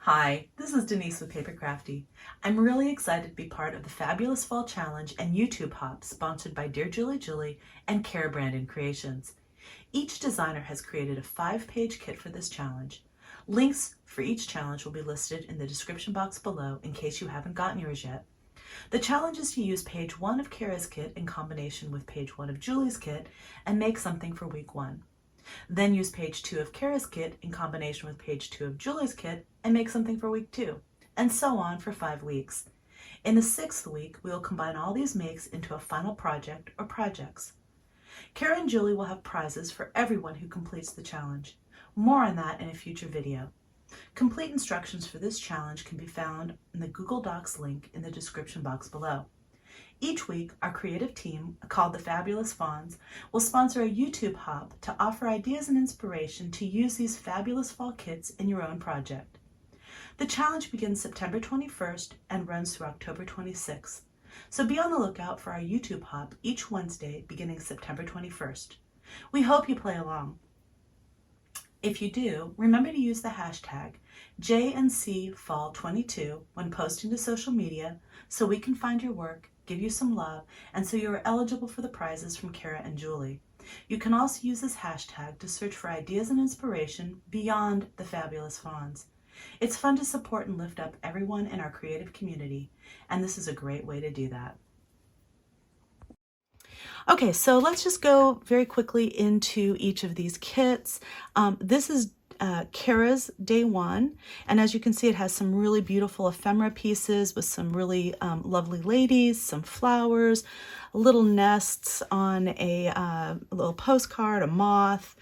Hi, this is Denise with PaperKraftD. I'm really excited to be part of the Fabulous Fall Challenge and YouTube Hop sponsored by Dear Julie and Kara Brandon Creations. Each designer has created a 5-page kit for this challenge. Links for each challenge will be listed in the description box below in case you haven't gotten yours yet. The challenge is to use page 1 of Kara's kit in combination with page 1 of Julie's kit and make something for week 1. Then use page 2 of Kara's kit in combination with page 2 of Julie's kit and make something for week 2, and so on for 5 weeks. In the 6th week, we will combine all these makes into a final project or projects. Kara and Julie will have prizes for everyone who completes the challenge. More on that in a future video. Complete instructions for this challenge can be found in the Google Docs link in the description box below. Each week, our creative team, called the Fabulous Fawns, will sponsor a YouTube hop to offer ideas and inspiration to use these fabulous fall kits in your own project. The challenge begins September 21st and runs through October 26th, so be on the lookout for our YouTube hop each Wednesday beginning September 21st. We hope you play along. If you do, remember to use the hashtag JNCFall22 when posting to social media so we can find your work, give you some love, and so you are eligible for the prizes from Kara and Julie. You can also use this hashtag to search for ideas and inspiration beyond the Fabulous Fawns. It's fun to support and lift up everyone in our creative community, and this is a great way to do that. Okay, so let's just go very quickly into each of these kits. This is Kara's day 1, and as you can see, it has some really beautiful ephemera pieces with some really lovely ladies, some flowers, little nests on a little postcard, a moth,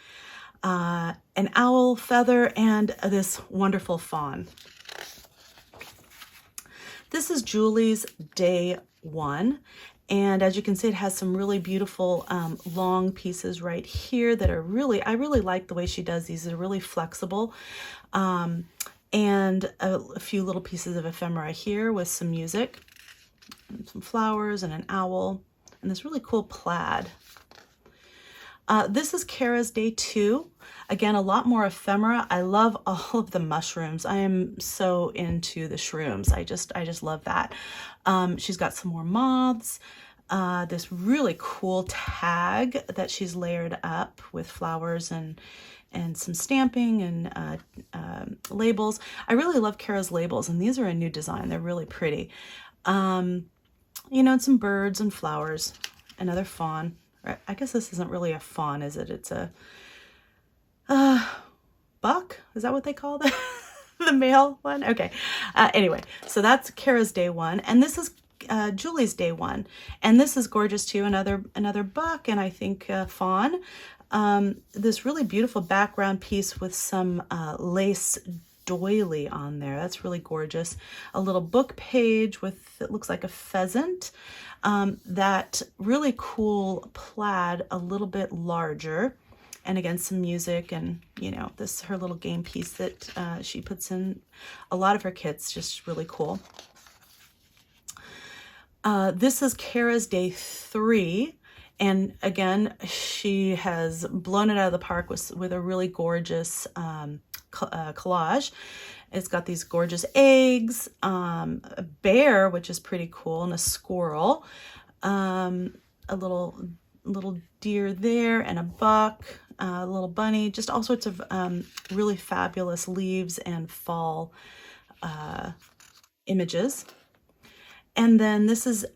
an owl feather, and this wonderful fawn. This is Julie's day 1. And as you can see, it has some really beautiful long pieces right here that are I really like the way she does these. They're really flexible. And a few little pieces of ephemera here with some music, and some flowers and an owl, and this really cool plaid. This is Kara's day 2. Again, a lot more ephemera. I love all of the mushrooms. I am so into the shrooms. I just love that. She's got some more moths. This really cool tag that she's layered up with flowers and some stamping and labels. I really love Kara's labels, and these are a new design. They're really pretty. You know, and some birds and flowers. Another fawn. I guess this isn't really a fawn, is it? It's a buck? Is that what they call the the male one? Okay. Anyway, so that's Kara's day 1, and this is Julie's day 1, and this is gorgeous too. Another buck, and I think fawn. This really beautiful background piece with some lace doily on there. That's really gorgeous. A little book page with, it looks like a pheasant. That really cool plaid, a little bit larger. And again, some music, and you know, this her little game piece that she puts in a lot of her kits, just really cool. This is Kara's day 3, and again, she has blown it out of the park with a really gorgeous collage. It's got these gorgeous eggs, a bear, which is pretty cool, and a squirrel, a little deer there, and a buck, a little bunny, just all sorts of really fabulous leaves and fall images. And then this is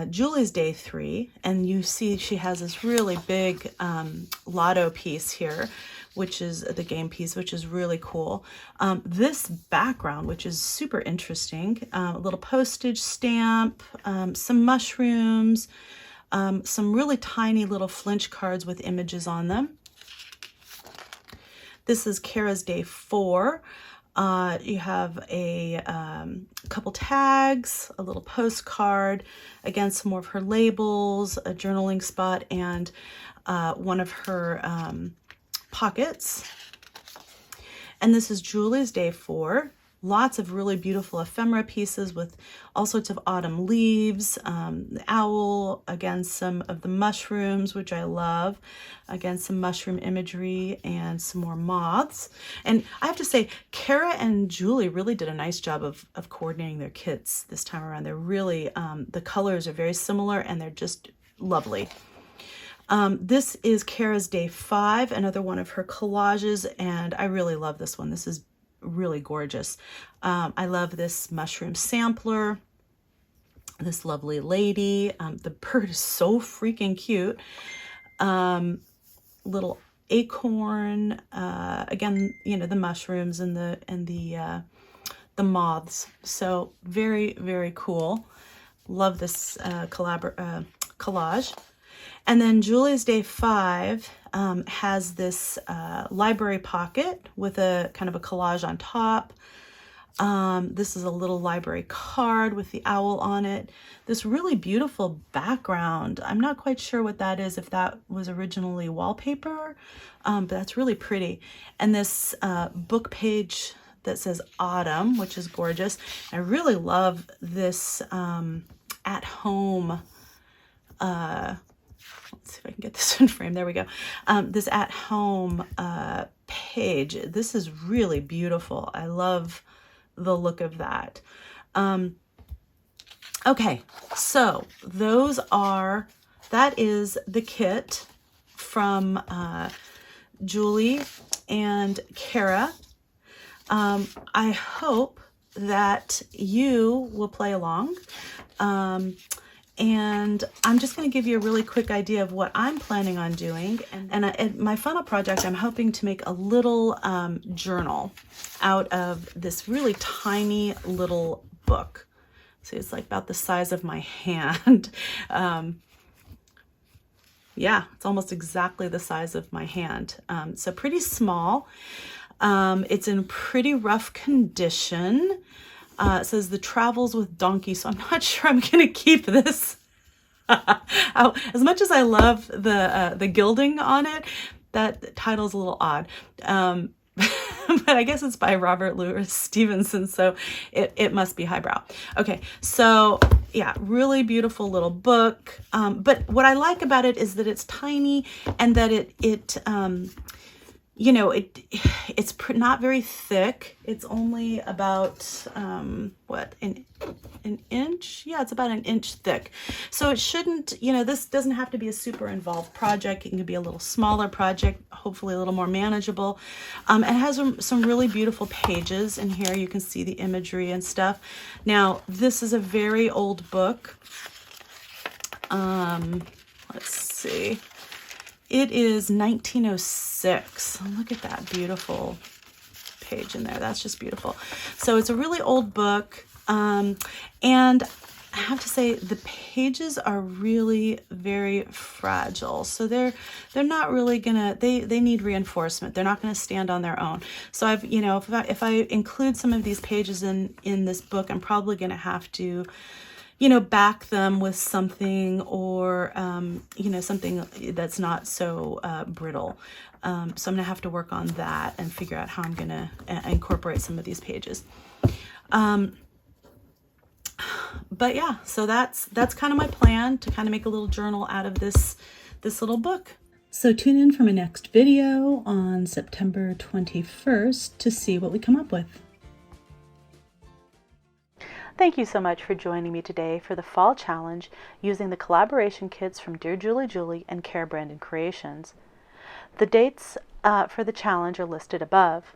Julie's day 3, and you see she has this really big lotto piece here, which is the game piece, which is really cool. This background, which is super interesting, a little postage stamp, some mushrooms, some really tiny little flinch cards with images on them. This is Kara's day 4. You have a couple tags, a little postcard, again, some more of her labels, a journaling spot, and one of her pockets. And this is Julie's day 4. lots of really beautiful ephemera pieces with all sorts of autumn leaves, the owl, again, some of the mushrooms, which I love, again, some mushroom imagery, and some more moths. And I have to say, Kara and Julie really did a nice job of coordinating their kits this time around. They're really, the colors are very similar, and they're just lovely. This is Kara's day 5, another one of her collages, and I really love this one. This is really gorgeous. I love this mushroom sampler, this lovely lady. The bird is so freaking cute. Little acorn, again, you know, the mushrooms and the moths. So very, very cool. Love this collage. And then Julie's day 5 has this library pocket with a kind of a collage on top. This is a little library card with the owl on it. This really beautiful background. I'm not quite sure what that is, if that was originally wallpaper, but that's really pretty. And this book page that says Autumn, which is gorgeous. I really love this at home, let's see if I can get this in frame. There we go. This at home page. This is really beautiful. I love the look of that. Okay, so that is the kit from Julie and Kara. I hope that you will play along. And I'm just going to give you a really quick idea of what I'm planning on doing. And my final project, I'm hoping to make a little journal out of this really tiny little book. See, it's like about the size of my hand. Yeah, it's almost exactly the size of my hand. So pretty small. It's in pretty rough condition. It says the travels with donkey, so I'm not sure I'm going to keep this. As much as I love the gilding on it, that title's a little odd. But I guess it's by Robert Louis Stevenson, so it must be highbrow. Okay, so yeah, really beautiful little book. But what I like about it is that it's tiny, and that you know, it's not very thick. It's only about, what, an inch? Yeah, it's about an inch thick. So it shouldn't, you know, this doesn't have to be a super involved project. It can be a little smaller project, hopefully a little more manageable. It has some really beautiful pages in here. You can see the imagery and stuff. Now, this is a very old book. Let's see. It is 1906. Look at that beautiful page in there. That's just beautiful. So it's a really old book. And I have to say the pages are really very fragile. So they're not really gonna, they need reinforcement. They're not gonna stand on their own. So I've, you know, if I include some of these pages in this book, I'm probably gonna have to, you know, back them with something, or, you know, something that's not so brittle. So I'm gonna have to work on that and figure out how I'm gonna incorporate some of these pages. But yeah, so that's kind of my plan, to kind of make a little journal out of this little book. So tune in for my next video on September 21st to see what we come up with. Thank you so much for joining me today for the Fall Challenge using the collaboration kits from Dear Julie and Care Brandon Creations. The dates for the challenge are listed above.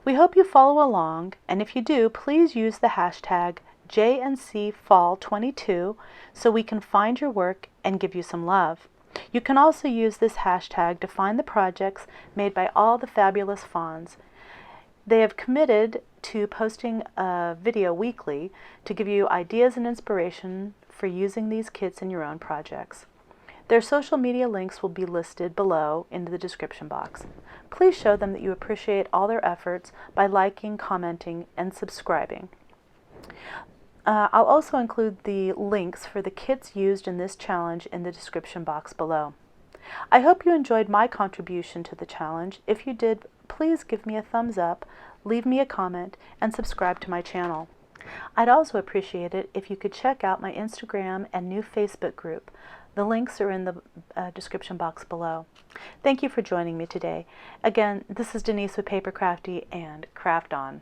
We hope you follow along, and if you do, please use the hashtag JNCFall22 so we can find your work and give you some love. You can also use this hashtag to find the projects made by all the fabulous fawns. They have committed to posting a video weekly to give you ideas and inspiration for using these kits in your own projects. Their social media links will be listed below in the description box. Please show them that you appreciate all their efforts by liking, commenting, and subscribing. I'll also include the links for the kits used in this challenge in the description box below. I hope you enjoyed my contribution to the challenge. If you did, please give me a thumbs up, leave me a comment, and subscribe to my channel. I'd also appreciate it if you could check out my Instagram and new Facebook group. The links are in the description box below. Thank you for joining me today. Again, this is Denise with PaperKraftD, and craft on.